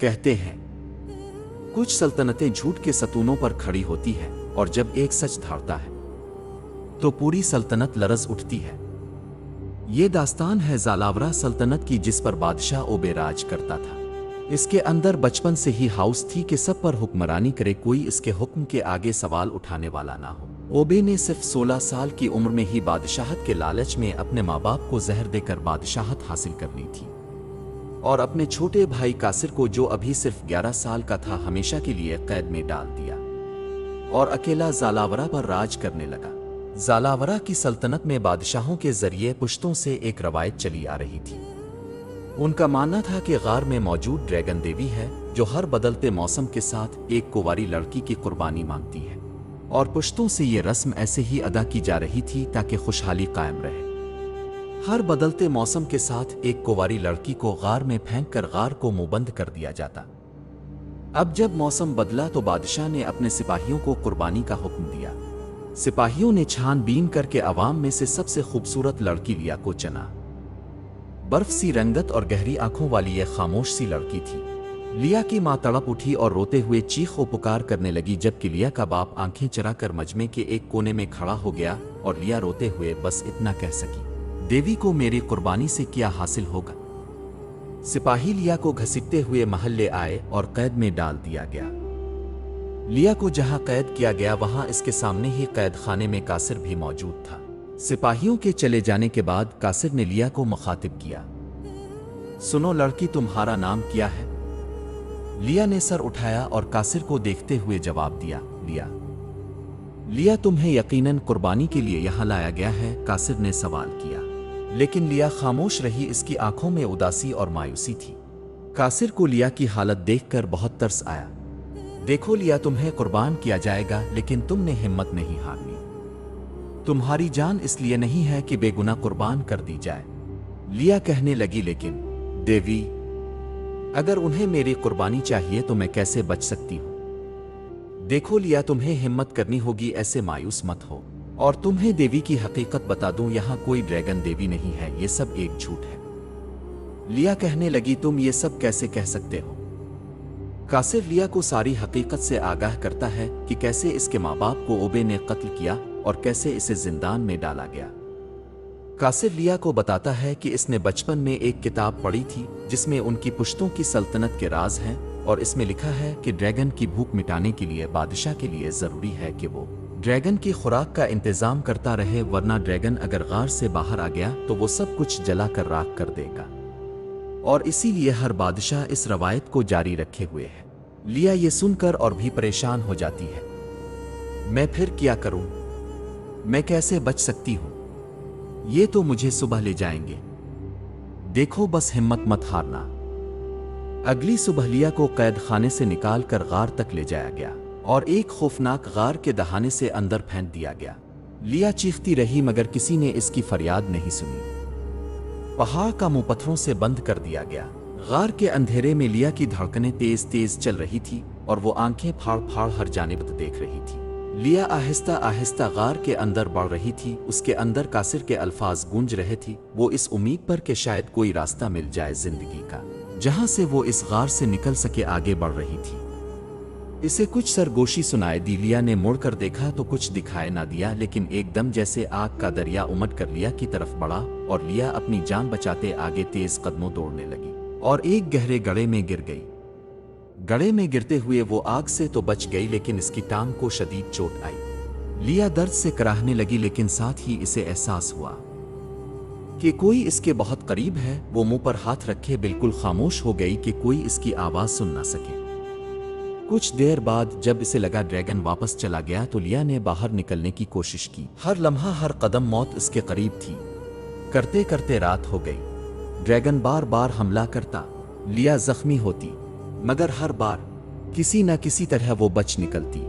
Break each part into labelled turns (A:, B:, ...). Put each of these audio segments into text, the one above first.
A: کہتے ہیں کچھ سلطنتیں جھوٹ کے ستونوں پر کھڑی ہوتی ہیں اور جب ایک سچ دھاڑتا ہے تو پوری سلطنت لرز اٹھتی ہے۔ یہ داستان ہے زالاورہ سلطنت کی جس پر بادشاہ اوبے راج کرتا تھا۔ اس کے اندر بچپن سے ہی ہاؤس تھی کہ سب پر حکمرانی کرے، کوئی اس کے حکم کے آگے سوال اٹھانے والا نہ ہو۔ اوبے نے صرف 16 سال کی عمر میں ہی بادشاہت کے لالچ میں اپنے ماں باپ کو زہر دے کر بادشاہت حاصل کر لی تھی اور اپنے چھوٹے بھائی قاصر کو جو ابھی صرف 11 سال کا تھا ہمیشہ کے لیے قید میں ڈال دیا اور اکیلا زالاورہ پر راج کرنے لگا۔ زالاورہ کی سلطنت میں بادشاہوں کے ذریعے پشتوں سے ایک روایت چلی آ رہی تھی۔ ان کا ماننا تھا کہ غار میں موجود ڈریگن دیوی ہے جو ہر بدلتے موسم کے ساتھ ایک کنواری لڑکی کی قربانی مانگتی ہے، اور پشتوں سے یہ رسم ایسے ہی ادا کی جا رہی تھی تاکہ خوشحالی قائم رہے۔ ہر بدلتے موسم کے ساتھ ایک کنواری لڑکی کو غار میں پھینک کر غار کو منہ بند کر دیا جاتا۔ اب جب موسم بدلا تو بادشاہ نے اپنے سپاہیوں کو قربانی کا حکم دیا۔ سپاہیوں نے چھان بین کر کے عوام میں سے سب سے خوبصورت لڑکی لیا کو چنا۔ برف سی رنگت اور گہری آنکھوں والی یہ خاموش سی لڑکی تھی۔ لیا کی ماں تڑپ اٹھی اور روتے ہوئے چیخ و پکار کرنے لگی، جبکہ لیا کا باپ آنکھیں چرا کر مجمع کے ایک کونے میں کھڑا ہو گیا اور لیا روتے ہوئے بس اتنا کہہ سکی، دیوی کو میری قربانی سے کیا حاصل ہوگا؟ سپاہی لیا کو گھسیٹتے ہوئے محل لے آئے اور قید میں ڈال دیا گیا۔ لیا کو جہاں قید کیا گیا وہاں اس کے سامنے ہی قید خانے میں قاصر بھی موجود تھا۔ سپاہیوں کے چلے جانے کے بعد قاصر نے لیا کو مخاطب کیا، سنو لڑکی، تمہارا نام کیا ہے؟ لیا نے سر اٹھایا اور قاصر کو دیکھتے ہوئے جواب دیا، لیا۔ لیا، تمہیں یقیناً قربانی کے لیے یہاں لایا گیا ہے؟ قاصر نے سوال کیا، لیکن لیا خاموش رہی، اس کی آنکھوں میں اداسی اور مایوسی تھی۔ قاصر کو لیا کی حالت دیکھ کر بہت ترس آیا۔ دیکھو لیا، تمہیں قربان کیا جائے گا لیکن تم نے ہمت نہیں ہارنی۔ تمہاری جان اس لیے نہیں ہے کہ بے گناہ قربان کر دی جائے۔ لیا کہنے لگی، لیکن دیوی، اگر انہیں میری قربانی چاہیے تو میں کیسے بچ سکتی ہوں؟ دیکھو لیا، تمہیں ہمت کرنی ہوگی، ایسے مایوس مت ہو، اور تمہیں دیوی کی حقیقت بتا دوں، یہاں کوئی ڈریگن دیوی نہیں ہے، یہ سب ایک جھوٹ ہے۔ لیا کہنے لگی، تم یہ سب کیسے کہہ سکتے ہو؟ قاصر لیا کو ساری حقیقت سے آگاہ کرتا ہے کہ کیسے اس کے ماں باپ کو اوبے نے قتل کیا اور کیسے اسے زندان میں ڈالا گیا۔ قاصر لیا کو بتاتا ہے کہ اس نے بچپن میں ایک کتاب پڑھی تھی جس میں ان کی پشتوں کی سلطنت کے راز ہیں، اور اس میں لکھا ہے کہ ڈریگن کی بھوک مٹانے کے لیے بادشاہ کے لیے ضروری ہے کہ وہ ڈریگن کی خوراک کا انتظام کرتا رہے، ورنہ ڈریگن اگر غار سے باہر آ گیا تو وہ سب کچھ جلا کر راکھ کر دے گا، اور اسی لیے ہر بادشاہ اس روایت کو جاری رکھے ہوئے ہے۔ لیا یہ سن کر اور بھی پریشان ہو جاتی ہے، میں پھر کیا کروں؟ میں کیسے بچ سکتی ہوں؟ یہ تو مجھے صبح لے جائیں گے۔ دیکھو بس ہمت مت ہارنا۔ اگلی صبح لیا کو قید خانے سے نکال کر غار تک لے جایا گیا اور ایک خوفناک غار کے دہانے سے اندر پھینک دیا گیا۔ لیا چیختی رہی مگر کسی نے اس کی فریاد نہیں سنی۔ پہاڑ کا منہ پتھروں سے بند کر دیا گیا۔ غار کے اندھیرے میں لیا کی دھڑکنیں تیز تیز چل رہی تھی اور وہ آنکھیں پھاڑ پھاڑ ہر جانب دیکھ رہی تھی۔ لیا آہستہ آہستہ غار کے اندر بڑھ رہی تھی، اس کے اندر قاصر کے الفاظ گونج رہے تھے، وہ اس امید پر کہ شاید کوئی راستہ مل جائے زندگی کا جہاں سے وہ اس غار سے نکل سکے آگے بڑھ رہی تھی۔ اسے کچھ سرگوشی سنائی دی۔ لیا نے مڑ کر دیکھا تو کچھ دکھائی نہ دیا، لیکن ایک دم جیسے آگ کا دریا امٹ کر لیا کی طرف بڑھا اور لیا اپنی جان بچاتے آگے تیز قدموں دوڑنے لگی اور ایک گہرے گڑھے میں گر گئی۔ گڑھے میں گرتے ہوئے وہ آگ سے تو بچ گئی لیکن اس کی ٹانگ کو شدید چوٹ آئی۔ لیا درد سے کراہنے لگی، لیکن ساتھ ہی اسے احساس ہوا کہ کوئی اس کے بہت قریب ہے۔ وہ منہ پر ہاتھ رکھے بالکل خاموش ہو گئی کہ کوئی اس کی آواز سن نہ سکے۔ کچھ دیر بعد جب اسے لگا ڈریگن واپس چلا گیا تو لیا نے باہر نکلنے کی کوشش کی۔ ہر لمحہ ہر قدم موت اس کے قریب تھی۔ کرتے کرتے رات ہو گئی۔ ڈریگن بار بار حملہ کرتا، لیا زخمی ہوتی، مگر ہر بار کسی نہ کسی طرح وہ بچ نکلتی۔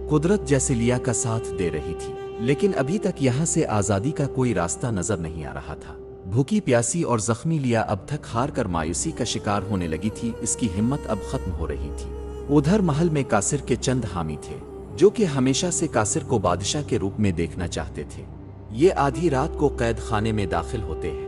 A: قدرت جیسے لیا کا ساتھ دے رہی تھی، لیکن ابھی تک یہاں سے آزادی کا کوئی راستہ نظر نہیں آ رہا تھا۔ بھوکی پیاسی اور زخمی لیا اب تھک ہار کر مایوسی کا شکار ہونے لگی تھی، اس کی ہمت اب ختم ہو رہی تھی۔ ادھر محل میں قاصر کے چند حامی تھے جو کہ ہمیشہ سے قاصر کو بادشاہ کے روپ میں دیکھنا چاہتے تھے۔ یہ آدھی رات کو قید خانے میں داخل ہوتے ہیں